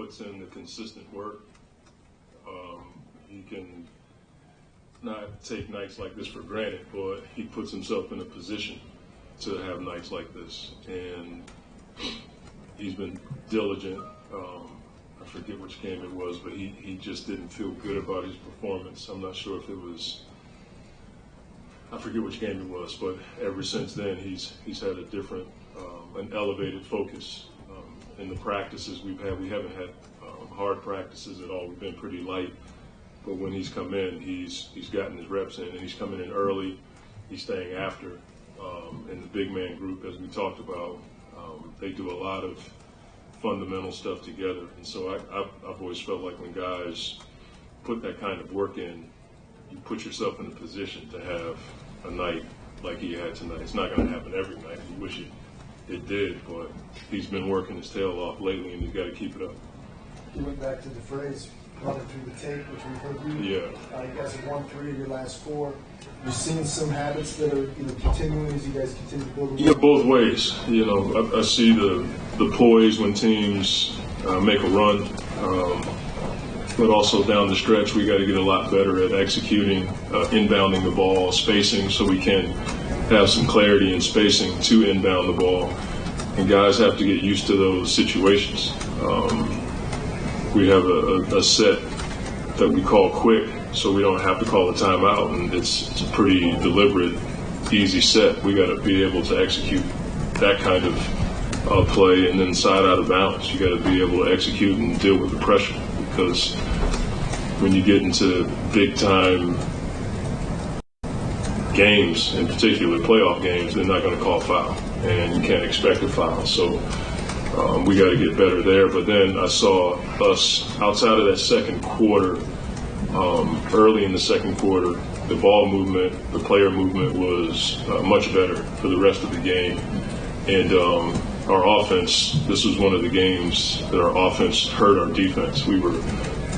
puts in the consistent work, he can not take nights like this for granted, but he puts himself in a position to have nights like this. And he's been diligent. I forget which game it was, but he just didn't feel good about his performance. I'm not sure if it was, I forget which game it was, but ever since then he's had a different, an elevated focus in the practices we've had. We haven't had hard practices at all. We've been pretty light. But when he's come in, he's gotten his reps in, and he's coming in early. He's staying after. In the big man group, as we talked about, they do a lot of fundamental stuff together. And so I've always felt like when guys put that kind of work in, you put yourself in a position to have a night like he had tonight. It's not going to happen every night. You wish it did, but he's been working his tail off lately, and he's got to keep it up. You went back to the phrase, running through the tape, which we've heard you. Yeah. You guys have won 3 of your last 4. You're seeing some habits that are continuing as you guys continue to build. Yeah, both ways. I see the poise when teams make a run, but also down the stretch we got to get a lot better at executing, inbounding the ball, spacing, so we can have some clarity in spacing to inbound the ball. And guys have to get used to those situations. We have a set that we call quick, so we don't have to call a timeout, and it's a pretty deliberate, easy set. We got to be able to execute that kind of play, and then side out of bounds. You got to be able to execute and deal with the pressure, because when you get into big time games, in particular playoff games, they're not going to call foul, and you can't expect a foul. So we got to get better there. But then I saw us outside of that second quarter. Early in the second quarter, the ball movement, the player movement was much better for the rest of the game. And our offense, this was one of the games that our offense hurt our defense. We were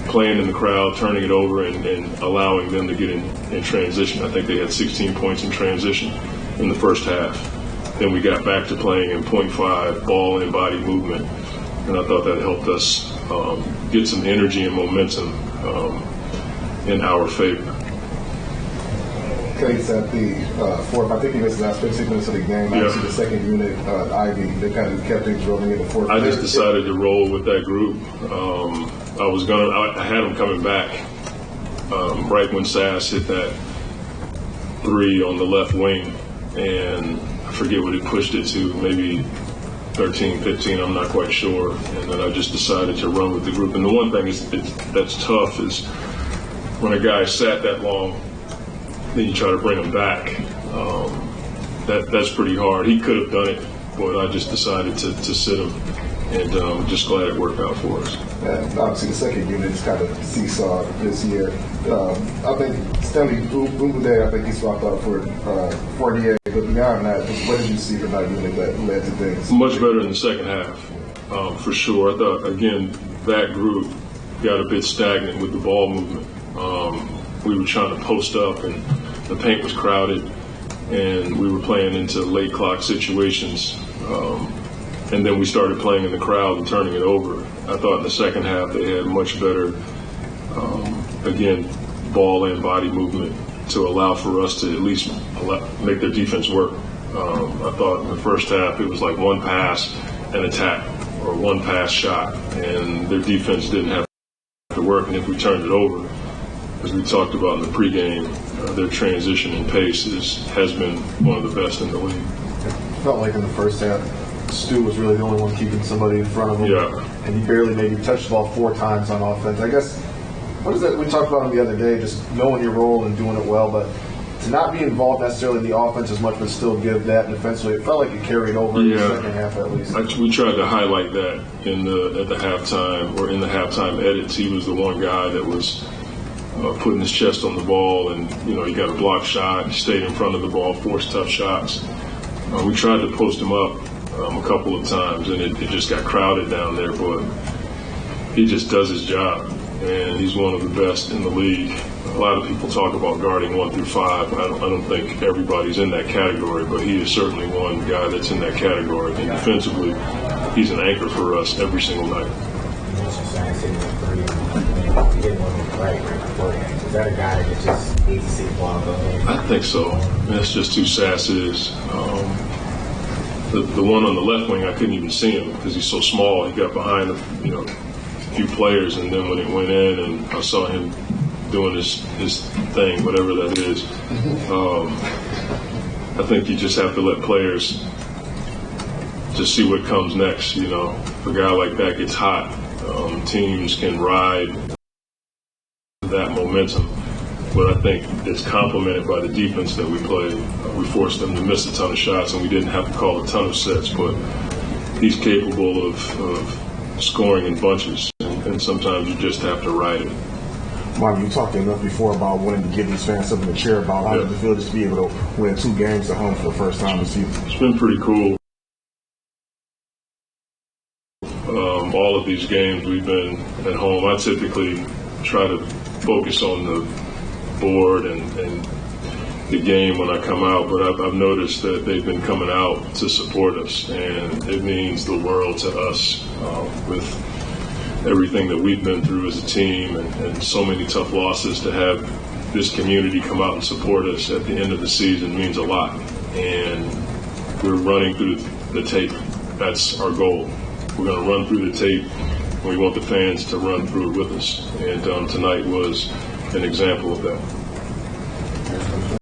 playing in the crowd, turning it over, and allowing them to get in transition. I think they had 16 points in transition in the first half. Then we got back to playing in 0.5 ball and body movement. And I thought that helped us get some energy and momentum in our favor. Case at the fourth, I think he missed the last 15 minutes of the game. Yeah. Obviously, the second unit, Ivy, they kind of kept things rolling in the fourth. I just decided to roll with that group. I had them coming back right when Sass hit that 3 on the left wing, and I forget what it pushed it to, maybe 13, 15, I'm not quite sure. And then I just decided to run with the group. And the one thing that's tough is when a guy sat that long, then you try to bring him back. That's pretty hard. He could have done it, but I just decided to sit him, and I'm just glad it worked out for us. And obviously, the second unit is kind of seesaw this year. I think Stanley Boudet, I think he swapped out for 48. But beyond that, just what did you see from that unit that led to things? Much better in the second half, for sure. I thought, again, that group got a bit stagnant with the ball movement. We were trying to post up, and the paint was crowded, and we were playing into late clock situations. And then we started playing in the crowd and turning it over. I thought in the second half they had much better, again, ball and body movement to allow for us to at least make their defense work. I thought in the first half it was like one pass and attack, or one pass shot, and their defense didn't have to work. And if we turned it over, as we talked about in the pregame, their transition and pace has been one of the best in the league. It felt like in the first half, Stu was really the only one keeping somebody in front of him. Yeah. And he barely maybe touched the ball 4 times on offense. I guess, what is that? We talked about him the other day, just knowing your role and doing it well, but to not be involved necessarily in the offense as much, but still give that defensively, it felt like it carried over in the second half at least. We tried to highlight that at the halftime, or in the halftime edits. He was the one guy that was putting his chest on the ball, and he got a block shot, he stayed in front of the ball, forced tough shots. We tried to post him up a couple of times, and it just got crowded down there, but he just does his job, and he's one of the best in the league. A lot of people talk about guarding 1 through 5. I don't think everybody's in that category, but he is certainly one guy that's in that category. And defensively, he's an anchor for us every single night. just hitting one three and then hit one right beforehand. Is that a guy that just needs to see the ball go in? I think so. That's just too sassy. The one on the left wing, I couldn't even see him because he's so small. He got behind, a few players, and then when it went in, and I saw him doing his thing, whatever that is. I think you just have to let players just see what comes next. If a guy like that gets hot, teams can ride that momentum. But I think it's complemented by the defense that we played. We forced them to miss a ton of shots, and we didn't have to call a ton of sets. But he's capable of scoring in bunches, and sometimes you just have to ride it. Monty, you talked enough before about wanting to give these fans something to cheer about. How does it feel just to be able to win 2 games at home for the first time this season? It's been pretty cool. All of these games we've been at home. I typically try to focus on the board and the game when I come out, but I've noticed that they've been coming out to support us, and it means the world to us with everything that we've been through as a team and so many tough losses. To have this community come out and support us at the end of the season means a lot, and we're running through the tape. That's our goal. We're going to run through the tape, and we want the fans to run through it with us, and tonight was an example of that.